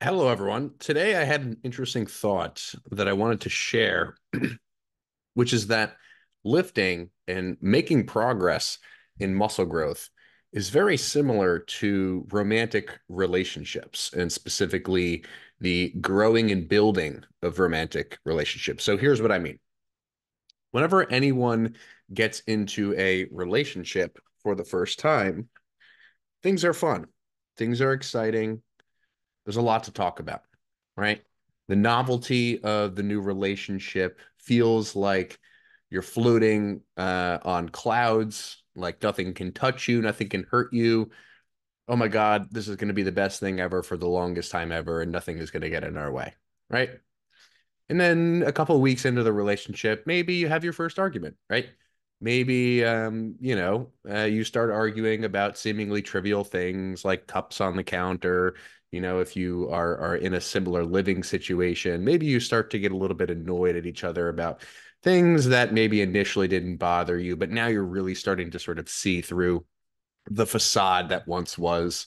Hello, everyone. Today I had an interesting thought that I wanted to share, which is that lifting and making progress in muscle growth is very similar to romantic relationships, and specifically the growing and building of romantic relationships. So here's what I mean. Whenever anyone gets into a relationship for the first time, things are fun, things are exciting, there's a lot to talk about, right? The novelty of the new relationship feels like you're floating on clouds, like nothing can touch you, nothing can hurt you. Oh my God, this is going to be the best thing ever for the longest time ever, and nothing is going to get in our way, right? And then a couple of weeks into the relationship, maybe you have your first argument, right? Maybe you start arguing about seemingly trivial things like cups on the counter. If you are in a similar living situation, maybe you start to get a little bit annoyed at each other about things that maybe initially didn't bother you, but now you're really starting to sort of see through the facade that once was.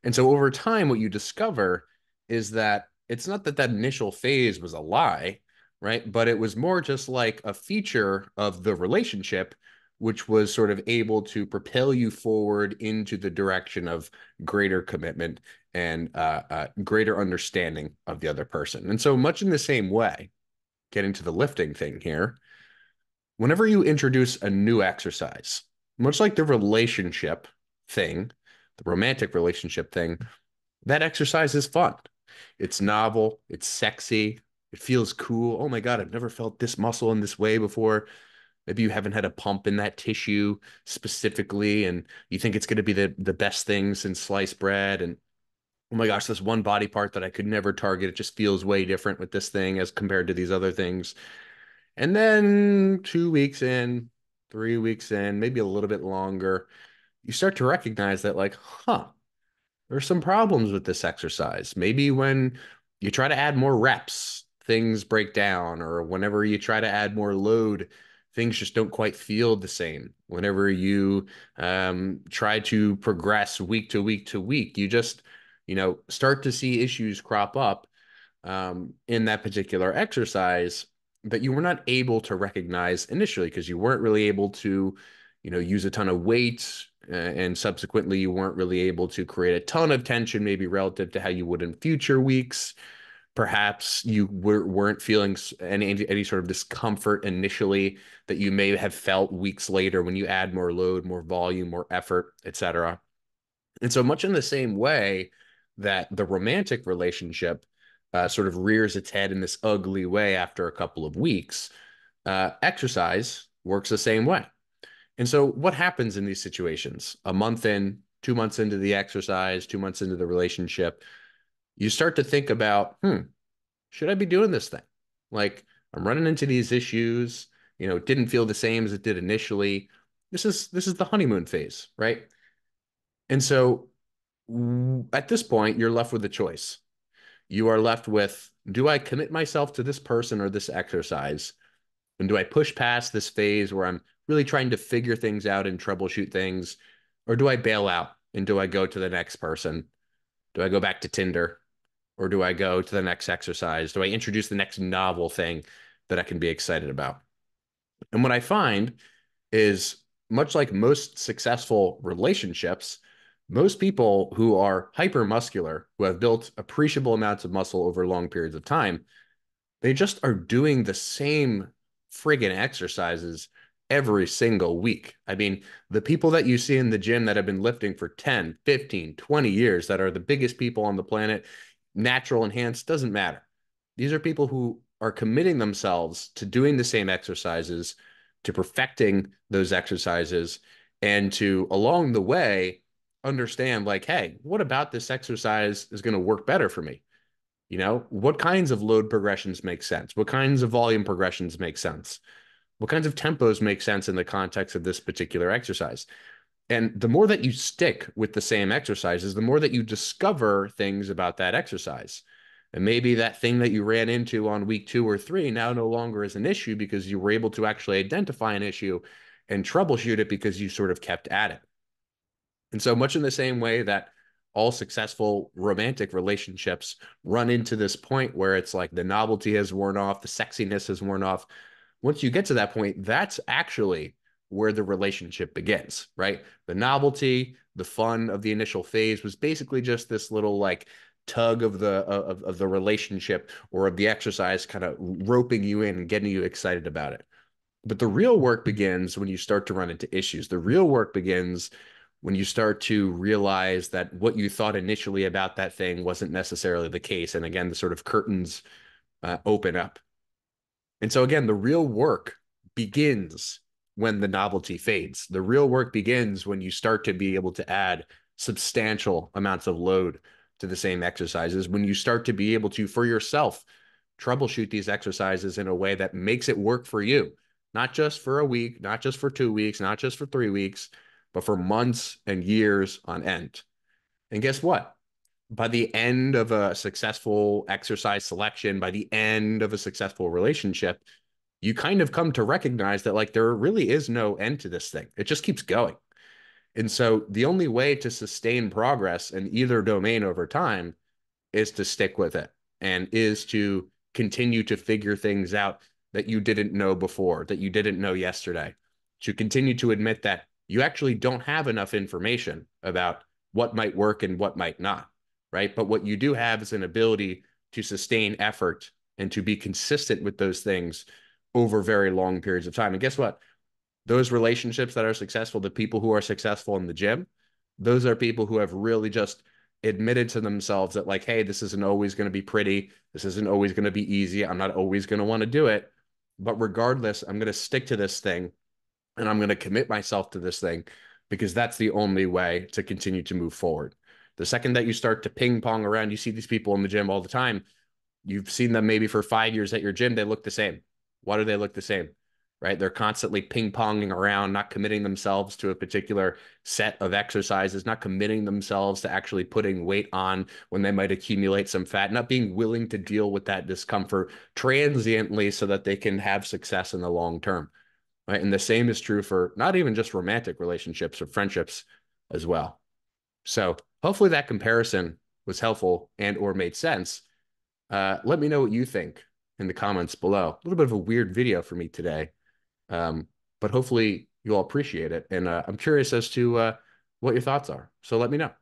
And so over time, what you discover is that it's not that that initial phase was a lie, right? But it was more just like a feature of the relationship, which was sort of able to propel you forward into the direction of greater commitment and greater understanding of the other person. And so, much in the same way, getting to the lifting thing here, whenever you introduce a new exercise, much like the relationship thing, the romantic relationship thing, that exercise is fun. It's novel, it's sexy, it feels cool. Oh my God, I've never felt this muscle in this way before. Maybe you haven't had a pump in that tissue specifically, and you think it's going to be the best thing since sliced bread. And oh my gosh, this one body part that I could never target, it just feels way different with this thing as compared to these other things. And then 2 weeks in, 3 weeks in, maybe a little bit longer, you start to recognize that, like, there's some problems with this exercise. Maybe when you try to add more reps, things break down, or whenever you try to add more load, things just don't quite feel the same. Whenever you try to progress week to week to week, you just, start to see issues crop up in that particular exercise that you were not able to recognize initially because you weren't really able to, use a ton of weight, and subsequently you weren't really able to create a ton of tension, maybe relative to how you would in future weeks. Perhaps you weren't feeling any sort of discomfort initially that you may have felt weeks later when you add more load, more volume, more effort, etc. And so much in the same way that the romantic relationship sort of rears its head in this ugly way after a couple of weeks, exercise works the same way. And so what happens in these situations? A month in, 2 months into the exercise, 2 months into the relationship, you start to think about, should I be doing this thing? Like, I'm running into these issues, it didn't feel the same as it did initially. This is the honeymoon phase, right? And so at this point, you're left with a choice. You are left with, do I commit myself to this person or this exercise? And do I push past this phase where I'm really trying to figure things out and troubleshoot things? Or do I bail out and do I go to the next person? Do I go back to Tinder? Or do I go to the next exercise? Do I introduce the next novel thing that I can be excited about? And what I find is much like most successful relationships, most people who are hypermuscular, who have built appreciable amounts of muscle over long periods of time, they just are doing the same friggin' exercises every single week. I mean, the people that you see in the gym that have been lifting for 10, 15, 20 years, that are the biggest people on the planet, natural, enhanced, doesn't matter. These are people who are committing themselves to doing the same exercises, to perfecting those exercises, and to along the way understand, like, hey, what about this exercise is going to work better for me? What kinds of load progressions make sense? What kinds of volume progressions make sense? What kinds of tempos make sense in the context of this particular exercise? And the more that you stick with the same exercises, the more that you discover things about that exercise. And maybe that thing that you ran into on week 2 or 3 now no longer is an issue because you were able to actually identify an issue and troubleshoot it because you sort of kept at it. And so much in the same way that all successful romantic relationships run into this point where it's like the novelty has worn off, the sexiness has worn off. Once you get to that point, that's actually where the relationship begins, right? The novelty, the fun of the initial phase was basically just this little like tug of the relationship or of the exercise kind of roping you in and getting you excited about it. But the real work begins when you start to run into issues. The real work begins when you start to realize that what you thought initially about that thing wasn't necessarily the case. And again, the sort of curtains open up. And so again, the real work begins when the novelty fades. The real work begins when you start to be able to add substantial amounts of load to the same exercises, when you start to be able to, for yourself, troubleshoot these exercises in a way that makes it work for you, not just for a week, not just for 2 weeks, not just for 3 weeks, but for months and years on end. And guess what? By the end of a successful exercise selection, by the end of a successful relationship, you kind of come to recognize that like there really is no end to this thing. It just keeps going. And so the only way to sustain progress in either domain over time is to stick with it and is to continue to figure things out that you didn't know before, that you didn't know yesterday, to continue to admit that you actually don't have enough information about what might work and what might not, right? But what you do have is an ability to sustain effort and to be consistent with those things over very long periods of time. And guess what? Those relationships that are successful, the people who are successful in the gym, those are people who have really just admitted to themselves that like, hey, this isn't always going to be pretty. This isn't always going to be easy. I'm not always going to want to do it. But regardless, I'm going to stick to this thing and I'm going to commit myself to this thing because that's the only way to continue to move forward. The second that you start to ping pong around, you see these people in the gym all the time. You've seen them maybe for 5 years at your gym. They look the same. Why do they look the same? Right? They're constantly ping ponging around, not committing themselves to a particular set of exercises, not committing themselves to actually putting weight on when they might accumulate some fat, not being willing to deal with that discomfort transiently so that they can have success in the long term. Right? And the same is true for not even just romantic relationships or friendships as well. So hopefully that comparison was helpful and or made sense. Let me know what you think in the comments below. A little bit of a weird video for me today, but hopefully you all appreciate it. And I'm curious as to what your thoughts are. So let me know.